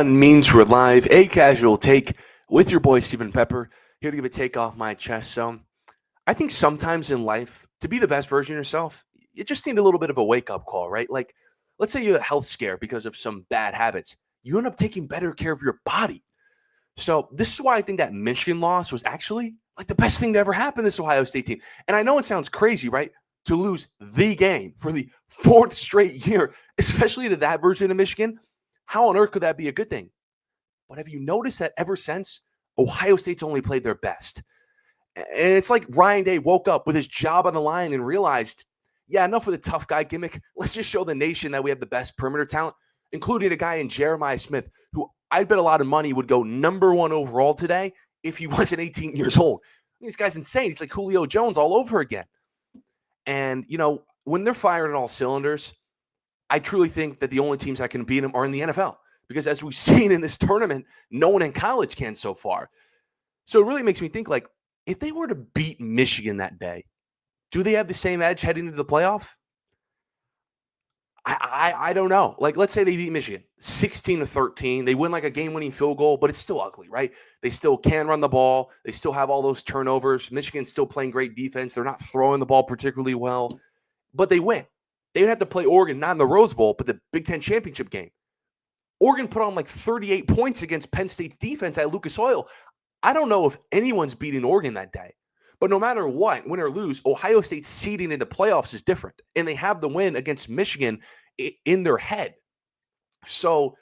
Means we're live, a casual take with your boy Stephen Pepper, here to give a take off my chest. So, I think sometimes in life, to be the best version of yourself, you just need a little bit of a wake up call, right? Like, let's say you have a health scare because of some bad habits. You end up taking better care of your body. So, this is why I think that Michigan loss was actually like the best thing to ever happen to this Ohio State team. And I know it sounds crazy, right? To lose the game for the fourth straight year, especially to that version of Michigan. How on earth could that be a good thing? But have you noticed that ever since, Ohio State's only played their best? And it's like Ryan Day woke up with his job on the line and realized, yeah, enough of the tough guy gimmick. Let's just show the nation that we have the best perimeter talent, including a guy in Jeremiah Smith, who I bet a lot of money would go number one overall today if he wasn't 18 years old. I mean, this guy's insane. He's like Julio Jones all over again. And, when they're firing on all cylinders, I truly think that the only teams that can beat them are in the NFL. Because as we've seen in this tournament, no one in college can so far. So it really makes me think, like, if they were to beat Michigan that day, do they have the same edge heading into the playoff? I don't know. Like, let's say they beat Michigan 16-13. They win like a game-winning field goal, but it's still ugly, right? They still can run the ball. They still have all those turnovers. Michigan's still playing great defense. They're not throwing the ball particularly well, but they win. They would have to play Oregon, not in the Rose Bowl, but the Big Ten championship game. Oregon put on like 38 points against Penn State's defense at Lucas Oil. I don't know if anyone's beating Oregon that day. But no matter what, win or lose, Ohio State's seeding in the playoffs is different. And they have the win against Michigan in their head. So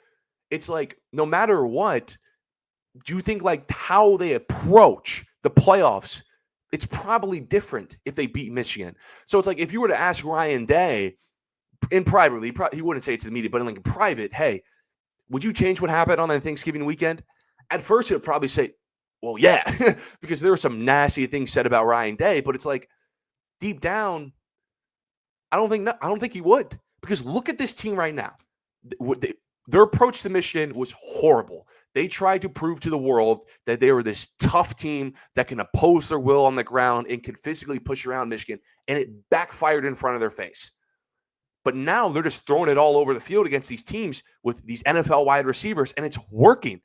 it's like, no matter what, do you think like how they approach the playoffs, it's probably different if they beat Michigan. So it's like, if you were to ask Ryan Day in privately, he wouldn't say it to the media, but in like private, hey, would you change what happened on that Thanksgiving weekend? At first, he'll probably say, well, yeah, because there were some nasty things said about Ryan Day, but it's like deep down, I don't think he would, because look at this team right now. Their approach to Michigan was horrible. They tried to prove to the world that they were this tough team that can oppose their will on the ground and can physically push around Michigan, and it backfired in front of their face. But now they're just throwing it all over the field against these teams with these NFL wide receivers, and it's working.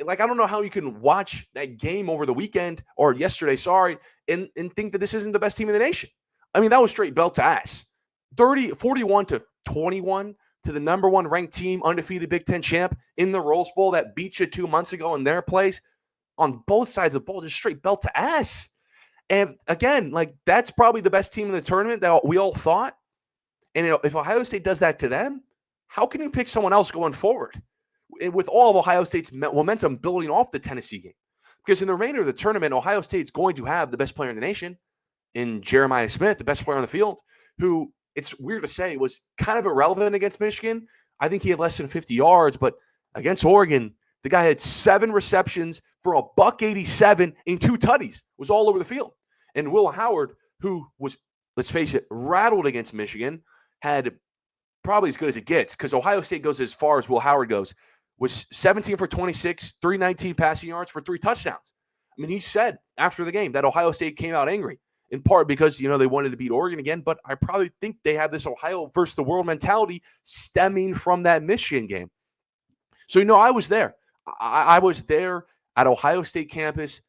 Like, I don't know how you can watch that game over the weekend or yesterday, and think that this isn't the best team in the nation. I mean, that was straight belt to ass. 41-21 to the number one ranked team, undefeated Big Ten champ in the Rose Bowl that beat you 2 months ago in their place on both sides of the ball, just straight belt to ass. And again, like, that's probably the best team in the tournament that we all thought. And if Ohio State does that to them, how can you pick someone else going forward? With all of Ohio State's momentum building off the Tennessee game. Because in the remainder of the tournament, Ohio State's going to have the best player in the nation in Jeremiah Smith, the best player on the field, who, it's weird to say, was kind of irrelevant against Michigan. I think he had less than 50 yards, but against Oregon, the guy had 7 receptions for a $187 and 2 tutties, was all over the field. And Will Howard, who was, let's face it, rattled against Michigan, had probably as good as it gets, because Ohio State goes as far as Will Howard goes, was 17 for 26, 319 passing yards for 3 touchdowns. I mean, he said after the game that Ohio State came out angry, in part because, they wanted to beat Oregon again, but I probably think they have this Ohio versus the world mentality stemming from that Michigan game. So, I was there. I was there at Ohio State campus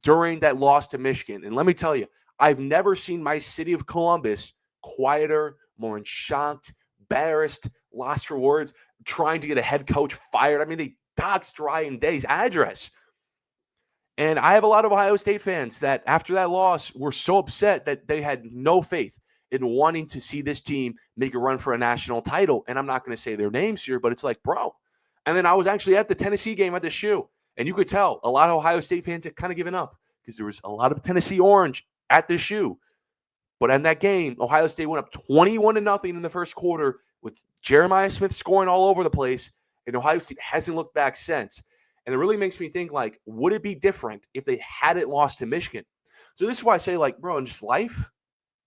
during that loss to Michigan. And let me tell you, I've never seen my city of Columbus quieter, more shocked, embarrassed, lost for words, trying to get a head coach fired. I mean, they doxed Ryan Day's address. And I have a lot of Ohio State fans that after that loss were so upset that they had no faith in wanting to see this team make a run for a national title. And I'm not going to say their names here, but it's like, bro. And then I was actually at the Tennessee game at the shoe, and you could tell a lot of Ohio State fans had kind of given up because there was a lot of Tennessee orange at the shoe. But in that game, Ohio State went up 21-0 in the first quarter with Jeremiah Smith scoring all over the place, and Ohio State hasn't looked back since. And it really makes me think, like, would it be different if they hadn't lost to Michigan? So this is why I say, like, bro, in just life,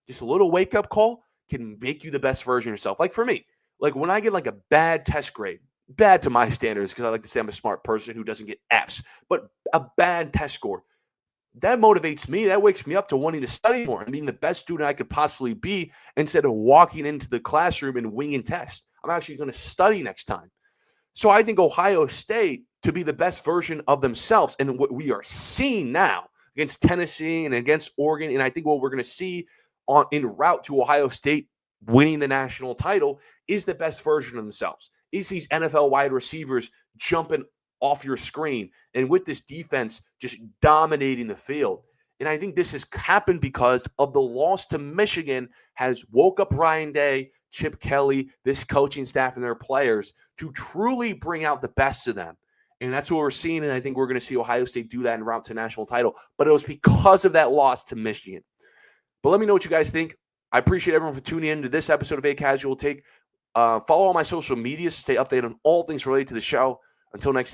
just a little wake-up call can make you the best version of yourself. Like, for me, like, when I get, like, a bad test grade, bad to my standards, because I like to say I'm a smart person who doesn't get Fs, but a bad test score, that motivates me. That wakes me up to wanting to study more and being the best student I could possibly be instead of walking into the classroom and winging tests. I'm actually going to study next time. So I think Ohio State, to be the best version of themselves, and what we are seeing now against Tennessee and against Oregon, and I think what we're going to see en route to Ohio State winning the national title, is the best version of themselves. Is these NFL wide receivers jumping off your screen, and with this defense just dominating the field. And I think this has happened because of the loss to Michigan has woke up Ryan Day, Chip Kelly, this coaching staff, and their players to truly bring out the best of them. And that's what we're seeing, and I think we're going to see Ohio State do that en route to national title. But it was because of that loss to Michigan. But let me know what you guys think. I appreciate everyone for tuning in to this episode of A Casual Take. Follow all my social medias to stay updated on all things related to the show. Until next time.